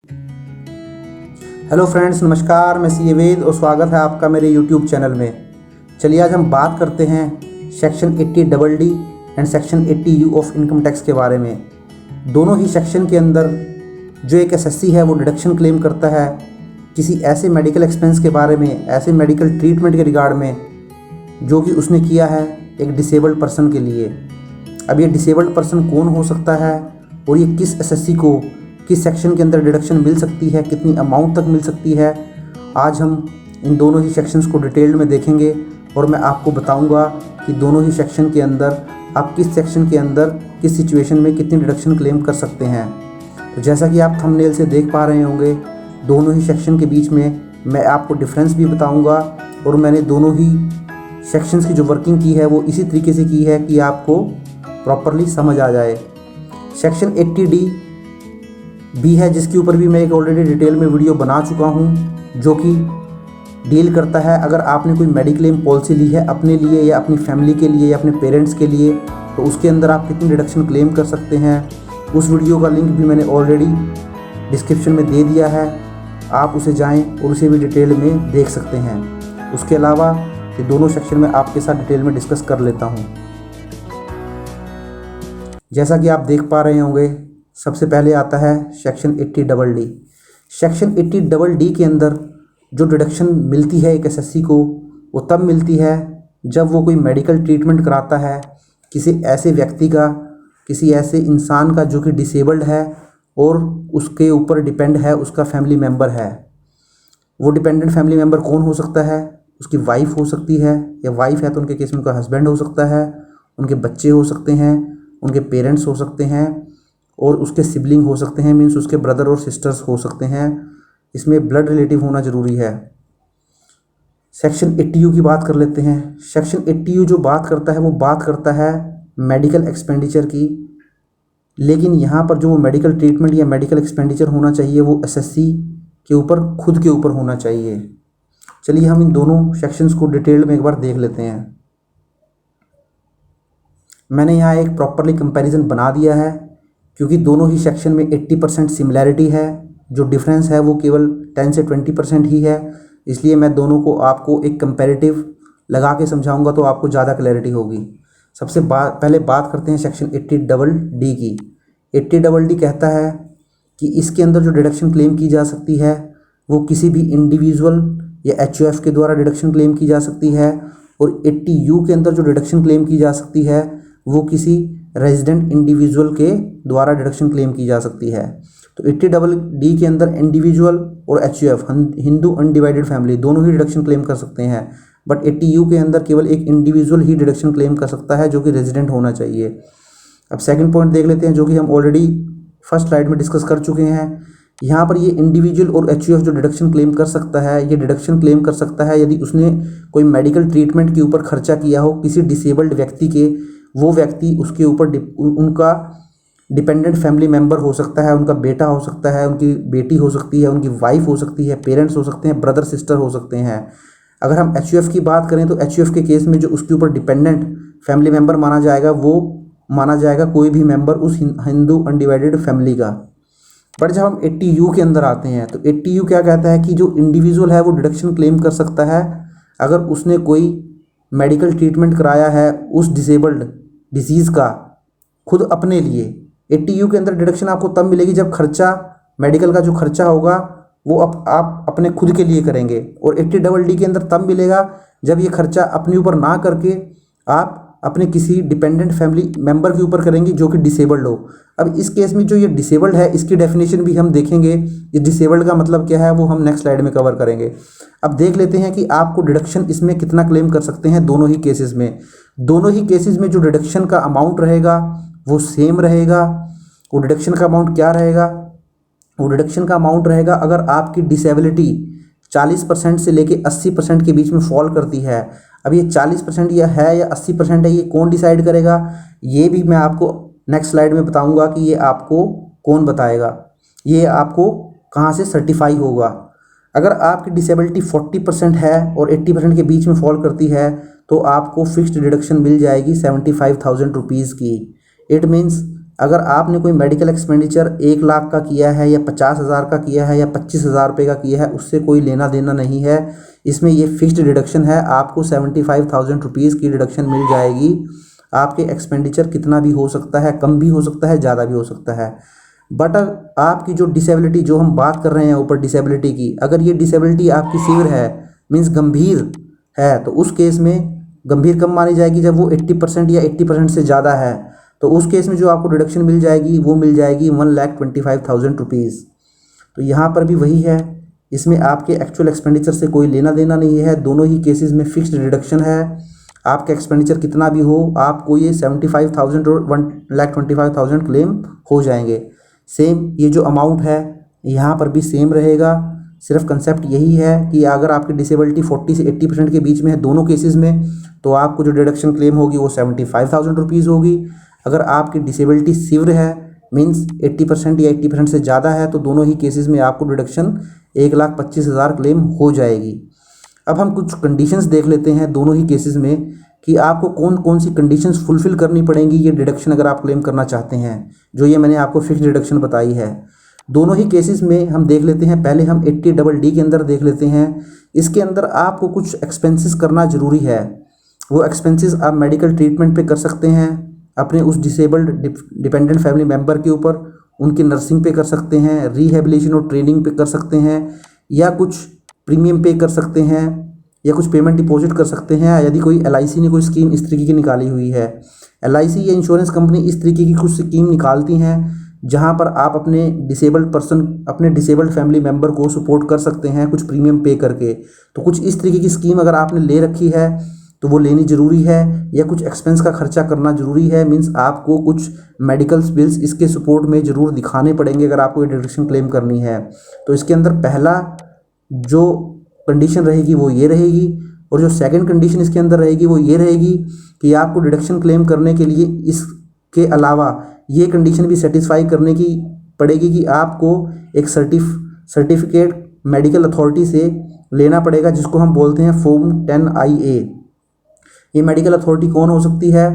Hello friends, नमस्कार। मैं सी वेद और स्वागत है आपका मेरे यूट्यूब चैनल में। चलिए आज हम बात करते हैं section 80 and section 80 of income tax के बारे में। दोनों ही सेक्शन के अंदर जो एक एसएससी है वो डिडक्शन क्लेम करता है किसी ऐसे मेडिकल एक्सपेंस के बारे में, ऐसे मेडिकल ट्रीटमेंट के रिगार्ड में जो कि उसने किया है एक डिसेबल्ड पर्सन के लिए। अब ये डिसेबल्ड पर्सन कौन हो सकता है और ये किस एसएससी को किस सेक्शन के अंदर डिडक्शन मिल सकती है, कितनी अमाउंट तक मिल सकती है, आज हम इन दोनों ही सेक्शंस को डिटेल्ड में देखेंगे और मैं आपको बताऊंगा कि दोनों ही सेक्शन के अंदर आप किस सेक्शन के अंदर किस सिचुएशन में कितनी डिडक्शन क्लेम कर सकते हैं। तो जैसा कि आप थंबनेल से देख पा रहे होंगे, दोनों ही सेक्शन के बीच में मैं आपको डिफरेंस भी बताऊँगा और मैंने दोनों ही सेक्शंस की जो वर्किंग की है वो इसी तरीके से की है कि आपको प्रॉपरली समझ आ जाए। सेक्शन 80D भी है जिसके ऊपर भी मैं एक ऑलरेडी डिटेल में वीडियो बना चुका हूं, जो कि डील करता है अगर आपने कोई मेडिक्लेम पॉलिसी ली है अपने लिए या अपनी फैमिली के लिए या अपने पेरेंट्स के लिए, तो उसके अंदर आप कितनी डिडक्शन क्लेम कर सकते हैं। उस वीडियो का लिंक भी मैंने ऑलरेडी डिस्क्रिप्शन में दे दिया है, आप उसे जाएँ और उसे भी डिटेल में देख सकते हैं। उसके अलावा ये दोनों सेक्शन में आपके साथ डिटेल में डिस्कस कर लेता हूँ। जैसा कि आप देख पा रहे होंगे, सबसे पहले आता है सेक्शन 80D। सेक्शन 80D के अंदर जो डिडक्शन मिलती है एक एसएससी को वो तब मिलती है जब वो कोई मेडिकल ट्रीटमेंट कराता है किसी ऐसे व्यक्ति का, किसी ऐसे इंसान का जो कि डिसेबल्ड है और उसके ऊपर डिपेंड है उसका फैमिली मेम्बर है। वो डिपेंडेंट फैमिली मेम्बर कौन हो सकता है? उसकी वाइफ हो सकती है, या वाइफ है तो उनके केस में उनका हस्बैंड हो सकता है, उनके बच्चे हो सकते हैं, उनके पेरेंट्स हो सकते हैं और उसके सिबलिंग हो सकते हैं, मीन्स उसके ब्रदर और सिस्टर्स हो सकते हैं। इसमें ब्लड रिलेटिव होना ज़रूरी है। सेक्शन 80U की बात कर लेते हैं। सेक्शन 80U जो बात करता है वो बात करता है मेडिकल एक्सपेंडिचर की, लेकिन यहाँ पर जो वो मेडिकल ट्रीटमेंट या मेडिकल एक्सपेंडिचर होना चाहिए वो एसएससी के ऊपर खुद के ऊपर होना चाहिए। चलिए हम इन दोनों सेक्शंस को डिटेल में एक बार देख लेते हैं। मैंने यहाँ एक प्रॉपरली कंपैरिजन बना दिया है क्योंकि दोनों ही सेक्शन में 80% सिमिलैरिटी है। जो डिफरेंस है वो केवल 10 से 20% ही है, इसलिए मैं दोनों को आपको एक कंपैरेटिव लगा के समझाऊंगा तो आपको ज़्यादा क्लैरिटी होगी। सबसे पहले बात करते हैं सेक्शन 80D की। 80D कहता है कि इसके अंदर जो डिडक्शन क्लेम की जा सकती है वो किसी भी इंडिविजुअल या HUF के द्वारा डिडक्शन क्लेम की जा सकती है, और 80U के अंदर जो डिडक्शन क्लेम की जा सकती है वो किसी रेजिडेंट इंडिविजुअल के द्वारा डिडक्शन क्लेम की जा सकती है। तो 80D के अंदर इंडिविजुअल और HUF हिंदू अनडिवाइडेड फैमिली दोनों ही डिडक्शन क्लेम कर सकते हैं, बट 80U के अंदर केवल एक इंडिविजुअल ही डिडक्शन क्लेम कर सकता है जो कि रेजिडेंट होना चाहिए। अब सेकंड पॉइंट देख लेते हैं जो कि हम ऑलरेडी फर्स्ट स्लाइड में डिस्कस कर चुके हैं। यहाँ पर ये इंडिविजुअल और HUF जो डिडक्शन क्लेम कर सकता है, ये डिडक्शन क्लेम कर सकता है यदि उसने कोई मेडिकल ट्रीटमेंट के ऊपर खर्चा किया हो किसी डिसेबल्ड व्यक्ति के, वो व्यक्ति उसके ऊपर उनका डिपेंडेंट फैमिली मेम्बर हो सकता है, उनका बेटा हो सकता है, उनकी बेटी हो सकती है, उनकी वाइफ हो सकती है, पेरेंट्स हो सकते हैं, ब्रदर सिस्टर हो सकते हैं। अगर हम HUF की बात करें तो HUF के केस में जो उसके ऊपर डिपेंडेंट फैमिली मेम्बर माना जाएगा वो माना जाएगा कोई भी मेम्बर उस हिंदू अनडिवाइडेड फैमिली का। बट जब हम 80U के अंदर आते हैं तो 80U क्या कहता है कि जो इंडिविजुअल है वो डिडक्शन क्लेम कर सकता है अगर उसने कोई मेडिकल ट्रीटमेंट कराया है उस डिसेबल्ड डिजीज़ का खुद अपने लिए। 80U के अंदर डिडक्शन आपको तब मिलेगी जब खर्चा, मेडिकल का जो खर्चा होगा वो आप अपने खुद के लिए करेंगे, और 80D के अंदर तब मिलेगा जब ये खर्चा अपने ऊपर ना करके आप अपने किसी डिपेंडेंट फैमिली मेम्बर के ऊपर करेंगे जो कि डिसेबल्ड हो। अब इस केस में जो ये डिसेबल्ड है इसकी डेफिनेशन भी हम देखेंगे, ये डिसेबल्ड का मतलब क्या है वो हम नेक्स्ट स्लाइड में कवर करेंगे। अब देख लेते हैं कि आपको डिडक्शन इसमें कितना क्लेम कर सकते हैं दोनों ही केसेस में। दोनों ही केसेस में जो डिडक्शन का अमाउंट रहेगा वो सेम रहेगा। वो डिडक्शन का अमाउंट क्या रहेगा? वो डिडक्शन का अमाउंट रहेगा अगर आपकी डिसेबिलिटी 40% से लेके 80% के बीच में फॉल करती है। अब ये 40% या 80% है, ये कौन डिसाइड करेगा? ये भी मैं आपको नेक्स्ट स्लाइड में बताऊंगा कि ये आपको कौन बताएगा, ये आपको कहाँ से सर्टिफाई होगा। अगर आपकी डिसेबिलिटी 40% है और 80% के बीच में फॉल करती है तो आपको फिक्स्ड डिडक्शन मिल जाएगी 75,000 रुपीज़ की। इट मीन्स अगर आपने कोई मेडिकल एक्सपेंडिचर 1 लाख का किया है या 50,000 का किया है या 25,000 रुपये का किया है, उससे कोई लेना देना नहीं है। इसमें ये फिक्स्ड डिडक्शन है, आपको 75,000 रुपीज़ की डिडक्शन मिल जाएगी। आपके एक्सपेंडिचर कितना भी हो सकता है, कम भी हो सकता है, ज़्यादा भी हो सकता है। बट आपकी जो डिसेबिलिटी, जो हम बात कर रहे हैं ऊपर डिसेबिलिटी की, अगर ये डिसेबिलिटी आपकी सीवियर है, मीन्स गंभीर है, तो उस केस में गंभीर कब मानी जाएगी, जब वो 80% या 80% से ज़्यादा है, तो उस केस में जो आपको डिडक्शन मिल जाएगी वो मिल जाएगी 1,25,000 रुपीज़। तो यहाँ पर भी वही है, इसमें आपके एक्चुअल एक्सपेंडिचर से कोई लेना देना नहीं है। दोनों ही केसेस में फिक्स्ड डिडक्शन है। आपका एक्सपेंडिचर कितना भी हो, आपको ये 75,000 और 1,25,000 क्लेम हो जाएंगे। सेम ये जो अमाउंट है यहाँ पर भी सेम रहेगा। सिर्फ कंसेप्ट यही है कि अगर आपकी डिसेबिलिटी 40 से 80% के बीच में है दोनों केसेस में, तो आपको जो डिडक्शन क्लेम होगी वो 75,000 रुपीज़ होगी। अगर आपकी डिसेबिलिटी सीवियर है, मीन्स 80% या 80% से ज़्यादा है, तो दोनों ही केसेस में आपको डिडक्शन 1,25,000 क्लेम हो जाएगी। अब हम कुछ कंडीशंस देख लेते हैं दोनों ही केसेस में कि आपको कौन कौन सी कंडीशंस फुलफ़िल करनी पड़ेंगी ये डिडक्शन अगर आप क्लेम करना चाहते हैं, जो ये मैंने आपको फिक्स डिडक्शन बताई है। दोनों ही केसेस में हम देख लेते हैं। पहले हम 80DD के अंदर देख लेते हैं। इसके अंदर आपको कुछ एक्सपेंसेस करना ज़रूरी है। वो एक्सपेंसेस आप मेडिकल ट्रीटमेंट पे कर सकते हैं, अपने उस डिसेबल्ड डिपेंडेंट फैमिली मेम्बर के ऊपर उनकी नर्सिंग पे कर सकते हैं, रिहेबिलिटेशन और ट्रेनिंग पे कर सकते हैं, या कुछ प्रीमियम पे कर सकते हैं, या कुछ पेमेंट डिपॉजिट कर सकते हैं। यदि कोई LIC ने कोई स्कीम इस तरीके की निकाली हुई है, LIC या इंश्योरेंस कंपनी इस तरीके की कुछ स्कीम निकालती हैं जहां पर आप अपने डिसेबल्ड पर्सन, अपने डिसेबल्ड फैमिली मेम्बर को सपोर्ट कर सकते हैं कुछ प्रीमियम पे करके। तो कुछ इस तरीके की स्कीम अगर आपने ले रखी है तो वो लेनी ज़रूरी है, या कुछ एक्सपेंस का खर्चा करना ज़रूरी है। मीन्स आपको कुछ मेडिकल बिल्स इसके सपोर्ट में ज़रूर दिखाने पड़ेंगे अगर आपको ये डिडक्शन क्लेम करनी है। तो इसके अंदर पहला जो कंडीशन रहेगी वो ये रहेगी, और जो सेकंड कंडीशन इसके अंदर रहेगी वो ये रहेगी कि आपको डिडक्शन क्लेम करने के लिए इसके अलावा ये कंडीशन भी सेटिस्फाई करने की पड़ेगी कि आपको एक सर्टिफिकेट मेडिकल अथॉरिटी से लेना पड़ेगा, जिसको हम बोलते हैं फॉर्म 10IA। ये मेडिकल अथॉरिटी कौन हो सकती है?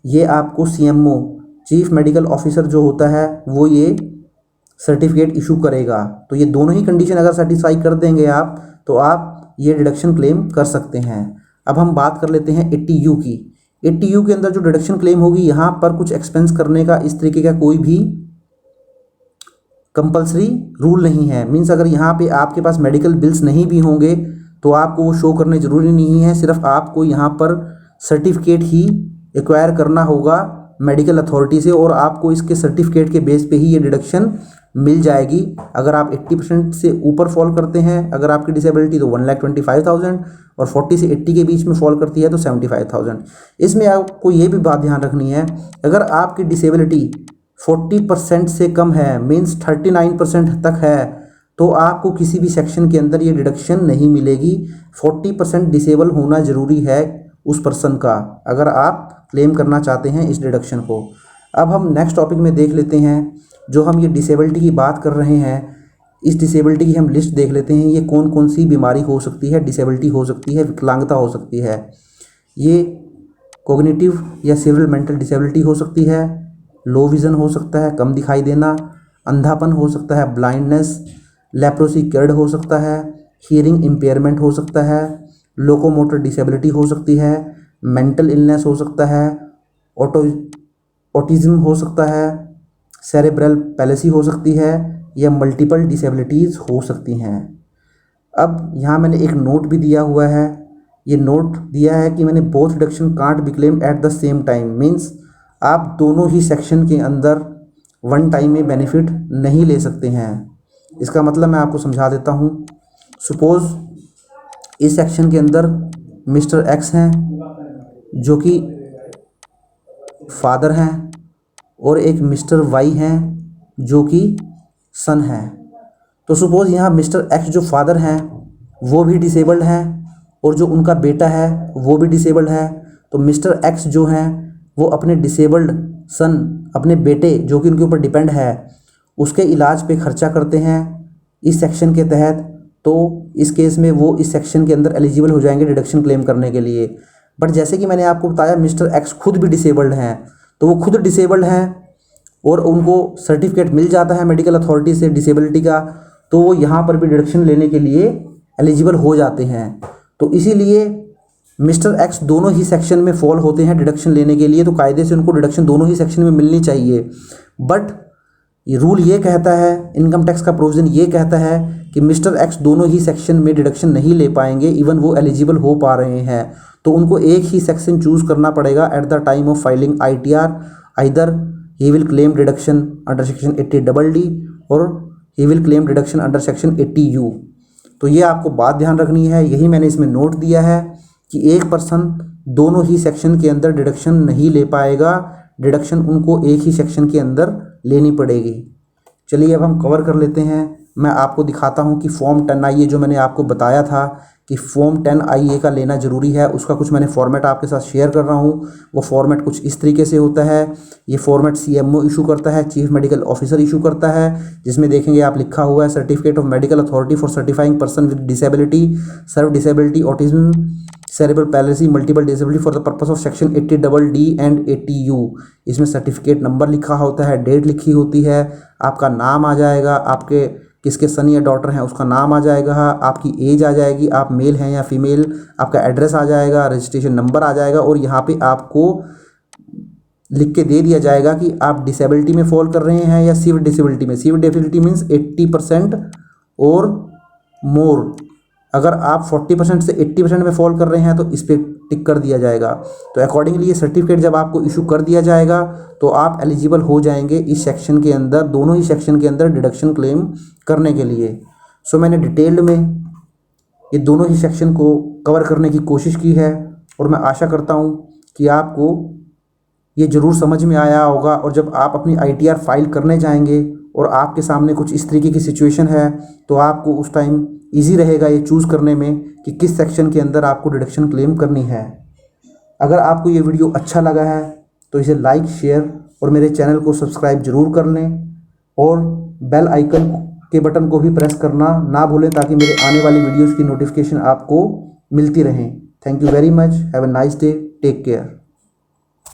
ये आपको CMO, चीफ मेडिकल ऑफिसर जो होता है, वो ये सर्टिफिकेट इशू करेगा। तो ये दोनों ही कंडीशन अगर सेटिस्फाई कर देंगे आप, तो आप ये डिडक्शन क्लेम कर सकते हैं। अब हम बात कर लेते हैं 80U की। 80U के अंदर जो डिडक्शन क्लेम होगी, यहाँ पर कुछ एक्सपेंस करने का इस तरीके का कोई भी कंपलसरी रूल नहीं है। मीन्स अगर यहाँ पे आपके पास मेडिकल बिल्स नहीं भी होंगे तो आपको वो शो करने ज़रूरी नहीं है। सिर्फ आपको यहाँ पर सर्टिफिकेट ही एक्वायर करना होगा मेडिकल अथॉरिटी से, और आपको इसके सर्टिफिकेट के बेस पे ही ये डिडक्शन मिल जाएगी। अगर आप 80% से ऊपर फॉल करते हैं, अगर आपकी डिसेबिलिटी, तो 1,25,000, और 40 से 80 के बीच में फॉल करती है तो 75,000। इसमें आपको ये भी बात ध्यान रखनी है, अगर आपकी डिसेबिलिटी 40% से कम है, मीन्स 39% तक है, तो आपको किसी भी सेक्शन के अंदर ये डिडक्शन नहीं मिलेगी। 40% डिसेबल होना ज़रूरी है उस पर्सन का, अगर आप क्लेम करना चाहते हैं इस डिडक्शन को। अब हम नेक्स्ट टॉपिक में देख लेते हैं। जो हम ये डिसेबिलिटी की बात कर रहे हैं, इस डिसेबिलिटी की हम लिस्ट देख लेते हैं। ये कौन कौन सी बीमारी हो सकती है, डिसेबिलिटी हो सकती है, विकलांगता हो सकती है। ये कॉग्निटिव या सिविल मेंटल डिसेबिलिटी हो सकती है, लो विज़न हो सकता है, कम दिखाई देना, अंधापन हो सकता है, ब्लाइंडनेस, लेप्रोसी कर्ड हो सकता है, हियरिंग इम्पेयरमेंट हो सकता है, लोकोमोटर डिसेबिलिटी हो सकती है, मेंटल इलनेस हो सकता है, ऑटिज्म हो सकता है, सेरेब्रल पैलेसी हो सकती है, या मल्टीपल डिसेबिलिटीज़ हो सकती हैं। अब यहाँ मैंने एक नोट भी दिया हुआ है। ये नोट दिया है कि मैंने both deduction can't be claimed at the same time. Means आप दोनों ही सेक्शन के अंदर वन टाइम में बेनिफिट नहीं ले सकते हैं। इसका मतलब मैं आपको समझा देता हूँ। सपोज़ इस सेक्शन के अंदर मिस्टर X हैं जो कि फादर हैं, और एक मिस्टर Y हैं जो कि सन हैं। तो सपोज़ यहाँ मिस्टर X जो फादर हैं वो भी डिसेबल्ड हैं, और जो उनका बेटा है वो भी डिसेबल्ड है। तो मिस्टर X जो हैं वो अपने डिसेबल्ड सन, अपने बेटे जो कि उनके ऊपर डिपेंड है, उसके इलाज पे खर्चा करते हैं इस सेक्शन के तहत। तो इस केस में वो इस सेक्शन के अंदर एलिजिबल हो जाएंगे डिडक्शन क्लेम करने के लिए। बट जैसे कि मैंने आपको बताया, मिस्टर X खुद भी डिसेबल्ड हैं, तो वो खुद डिसेबल्ड हैं और उनको सर्टिफिकेट मिल जाता है मेडिकल अथॉरिटी से डिसेबिलिटी का, तो वो यहाँ पर भी डिडक्शन लेने के लिए एलिजिबल हो जाते हैं। तो इसीलिए मिस्टर एक्स दोनों ही सेक्शन में फॉल होते हैं डिडक्शन लेने के लिए, तो कायदे से उनको डिडक्शन दोनों ही सेक्शन में मिलनी चाहिए। बट ये रूल ये कहता है, इनकम टैक्स का प्रोविज़न ये कहता है कि मिस्टर एक्स दोनों ही सेक्शन में डिडक्शन नहीं ले पाएंगे, इवन वो एलिजिबल हो पा रहे हैं, तो उनको एक ही सेक्शन चूज़ करना पड़ेगा at the time of filing ITR। Either he will claim deduction under section 80DD और he will claim deduction under section 80U। तो ये आपको बात ध्यान रखनी है, यही मैंने इसमें नोट दिया है कि एक पर्सन दोनों ही सेक्शन के अंदर डिडक्शन नहीं ले पाएगा, डिडक्शन उनको एक ही सेक्शन के अंदर लेनी पड़ेगी। चलिए अब हम कवर कर लेते हैं। मैं आपको दिखाता हूं कि फॉर्म 10IA जो मैंने आपको बताया था कि फॉर्म 10IA का लेना ज़रूरी है, उसका कुछ मैंने फॉर्मेट आपके साथ शेयर कर रहा हूं। वो फॉर्मेट कुछ इस तरीके से होता है। ये फॉर्मेट CMO इशू करता है, चीफ मेडिकल ऑफिसर इशू करता है, जिसमें देखेंगे आप लिखा हुआ है certificate of medical authority for certifying person with disability, severe disability, autism, cerebral palsy, multiple disability for the purpose of section 80DD and 80U। इसमें सर्टिफिकेट नंबर लिखा होता है, डेट लिखी होती है, आपका नाम आ जाएगा, आपके किसके सन या डॉटर हैं उसका नाम आ जाएगा, आपकी एज आ जाएगी, आप मेल हैं या फीमेल, आपका एड्रेस आ जाएगा, रजिस्ट्रेशन नंबर आ जाएगा, और यहाँ पे आपको लिख के दे दिया जाएगा कि आप डिसेबिलिटी में फॉल कर रहे हैं या सिवियर डिसेबिलिटी में। सिवियर डिसेबिलिटी मीन्स 80% और मोर। अगर आप 40% से 80% में फॉल कर रहे हैं तो इस पर टिक कर दिया जाएगा। तो अकॉर्डिंगली ये सर्टिफिकेट जब आपको इशू कर दिया जाएगा तो आप एलिजिबल हो जाएंगे इस सेक्शन के अंदर, दोनों ही सेक्शन के अंदर डिडक्शन क्लेम करने के लिए। सो मैंने डिटेल्ड में ये दोनों ही सेक्शन को कवर करने की कोशिश की है, और मैं आशा करता हूँ कि आपको ये ज़रूर समझ में आया होगा। और जब आप अपनी ITR फाइल करने जाएंगे और आपके सामने कुछ इस तरीके की सिचुएशन है, तो आपको उस टाइम ईजी रहेगा ये चूज़ करने में कि किस सेक्शन के अंदर आपको डिडक्शन क्लेम करनी है। अगर आपको ये वीडियो अच्छा लगा है तो इसे लाइक, शेयर और मेरे चैनल को सब्सक्राइब जरूर कर लें, और बेल आइकन के बटन को भी प्रेस करना ना भूलें ताकि मेरे आने वाली वीडियोज़ की नोटिफिकेशन आपको मिलती रहें। Thank you very much. Have a nice day. Take care.